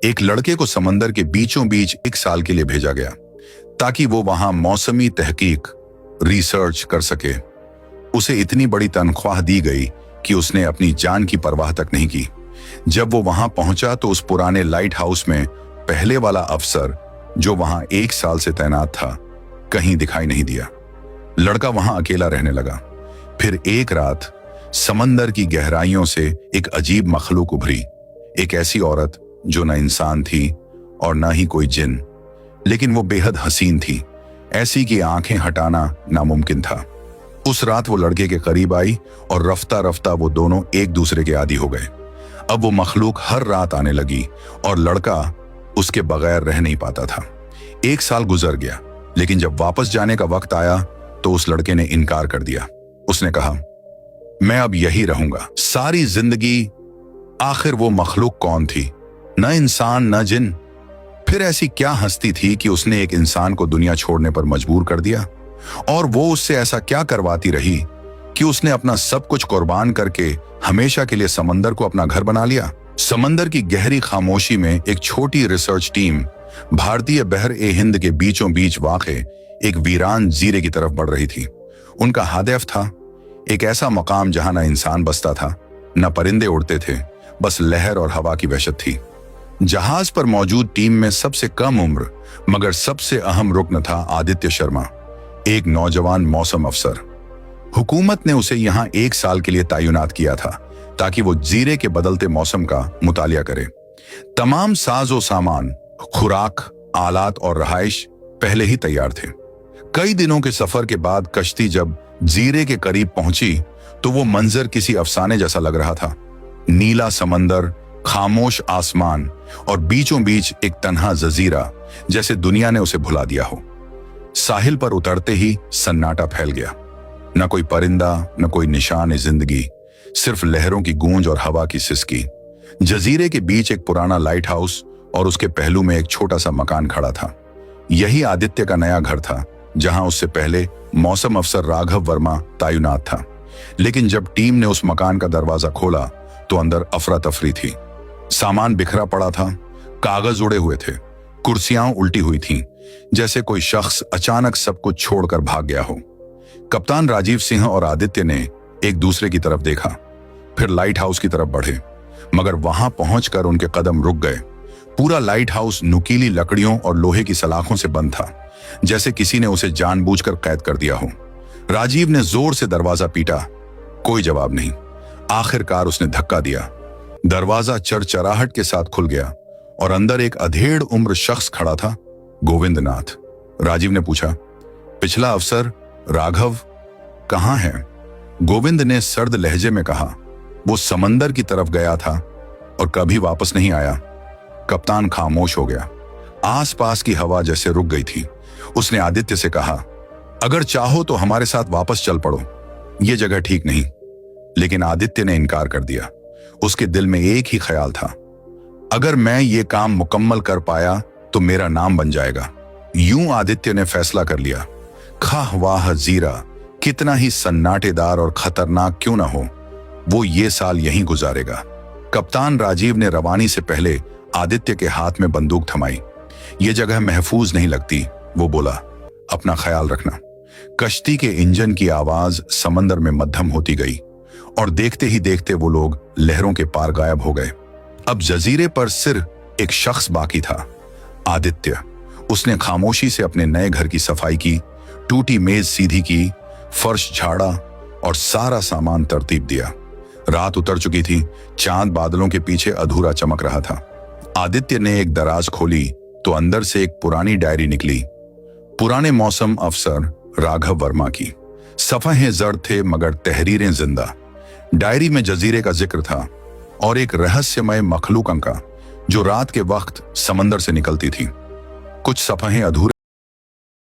एक लड़के को समंदर के बीचों बीच 1 साल के लिए भेजा गया ताकि वो वहां मौसमी तहकीक रिसर्च कर सके। उसे इतनी बड़ी तनख्वाह दी गई कि उसने अपनी जान की परवाह तक नहीं की। जब वो वहां पहुंचा तो उस पुराने लाइट हाउस में पहले वाला अफसर जो वहां 1 साल से तैनात था कहीं दिखाई नहीं दिया। लड़का वहां अकेला रहने लगा। फिर एक रात समंदर की गहराइयों से एक अजीब मखलूक उभरी, एक ऐसी औरत जो न इंसान थी और न ही कोई जिन, लेकिन वो बेहद हसीन थी, ऐसी कि आंखें हटाना नामुमकिन था। उस रात वो लड़के के करीब आई और रफ्ता रफ्ता वो दोनों एक दूसरे के आदी हो गए। अब वो मखलूक हर रात आने लगी और लड़का उसके बगैर रह नहीं पाता था। 1 साल गुजर गया, लेकिन जब वापस जाने का वक्त आया तो उस लड़के ने इनकार कर दिया। उसने कहा, मैं अब यही रहूंगा सारी जिंदगी। आखिर वो मखलूक कौन थी? न इंसान न जिन। फिर ऐसी क्या हस्ती थी कि उसने एक इंसान को दुनिया छोड़ने पर मजबूर कर दिया? और वो उससे ऐसा क्या करवाती रही कि उसने अपना सब कुछ कुर्बान करके हमेशा के लिए समंदर को अपना घर बना लिया? समंदर की गहरी खामोशी में एक छोटी रिसर्च टीम भारतीय बहर-ए-हिंद के बीचों बीच वाक़े एक वीरान जीरे की तरफ बढ़ रही थी। उनका हदफ था एक ऐसा मकाम जहां न इंसान बसता था, न परिंदे उड़ते थे, बस लहर और हवा की वहशत थी। जहाज पर मौजूद टीम में सबसे कम उम्र मगर सबसे अहम रुकन था आदित्य शर्मा, एक नौजवान मौसम अफसर। हुकूमत ने उसे यहां 1 साल के लिए तैनात किया था ताकि वो जीरे के बदलते मौसम का मुतालिया करे। तमाम साजो सामान, खुराक, आलात और रहाइश पहले ही तैयार थे। कई दिनों के सफर के बाद कश्ती जब जीरे के करीब पहुंची तो वो मंजर किसी अफसाने जैसा लग रहा था। नीला समंदर, खामोश आसमान और बीचों बीच एक तन्हा जजीरा, जैसे दुनिया ने उसे भुला दिया हो। साहिल पर उतरते ही सन्नाटा फैल गया। न कोई परिंदा, न कोई निशान जिंदगी, सिर्फ लहरों की गूंज और हवा की सिसकी। जजीरे के बीच एक पुराना लाइट हाउस और उसके पहलू में एक छोटा सा मकान खड़ा था। यही आदित्य का नया घर था, जहां उससे पहले मौसम अफसर राघव वर्मा तैनात था। लेकिन जब टीम ने उस मकान का दरवाजा खोला तो अंदर अफरा तफरी थी। सामान बिखरा पड़ा था, कागज उड़े हुए थे, कुर्सियां उल्टी हुई थीं, जैसे कोई शख्स अचानक सब कुछ छोड़कर भाग गया हो। कप्तान राजीव सिंह और आदित्य ने एक दूसरे की तरफ देखा, फिर लाइट हाउस की तरफ बढ़े, मगर वहां पहुंचकर उनके कदम रुक गए। पूरा लाइट हाउस नुकीली लकड़ियों और लोहे की सलाखों से बंद था, जैसे किसी ने उसे जानबूझकर कैद कर दिया हो। राजीव ने जोर से दरवाजा पीटा, कोई जवाब नहीं। आखिरकार उसने धक्का दिया, दरवाजा चरचराहट के साथ खुल गया और अंदर एक अधेड़ उम्र शख्स खड़ा था, गोविंद नाथ। राजीव ने पूछा, पिछला अफसर राघव कहाँ है? गोविंद ने सर्द लहजे में कहा, वो समंदर की तरफ गया था और कभी वापस नहीं आया। कप्तान खामोश हो गया, आसपास की हवा जैसे रुक गई थी। उसने आदित्य से कहा, अगर चाहो तो हमारे साथ वापस चल पड़ो, ये जगह ठीक नहीं। लेकिन आदित्य ने इनकार कर दिया। उसके दिल में एक ही ख्याल था, अगर मैं ये काम मुकम्मल कर पाया तो मेरा नाम बन जाएगा। यूं आदित्य ने फैसला कर लिया, खाह वाह जीरा कितना ही सन्नाटेदार और खतरनाक क्यों ना हो, वो ये साल यहीं गुजारेगा। कप्तान राजीव ने रवानी से पहले आदित्य के हाथ में बंदूक थमाई। ये जगह महफूज नहीं लगती, वो बोला, अपना ख्याल रखना। कश्ती के इंजन की आवाज समंदर में मध्यम होती गई और देखते ही देखते वो लोग लहरों के पार गायब हो गए। अब जजीरे पर सिर्फ एक शख्स बाकी था, आदित्य। उसने खामोशी से अपने नए घर की सफाई की, टूटी मेज सीधी की, फर्श झाड़ा और सारा सामान तरतीब दिया। रात उतर चुकी थी, चांद बादलों के पीछे अधूरा चमक रहा था। आदित्य ने एक दराज खोली तो अंदर से एक पुरानी डायरी निकली, पुराने मौसम अफसर राघव वर्मा की। सफ़हें जर्द थे मगर तहरीरें जिंदा। डायरी में जजीरे का जिक्र था और एक रहस्यमय मखलूक का जो रात के वक्त समंदर से निकलती थी। कुछ सफ़हें अधूरे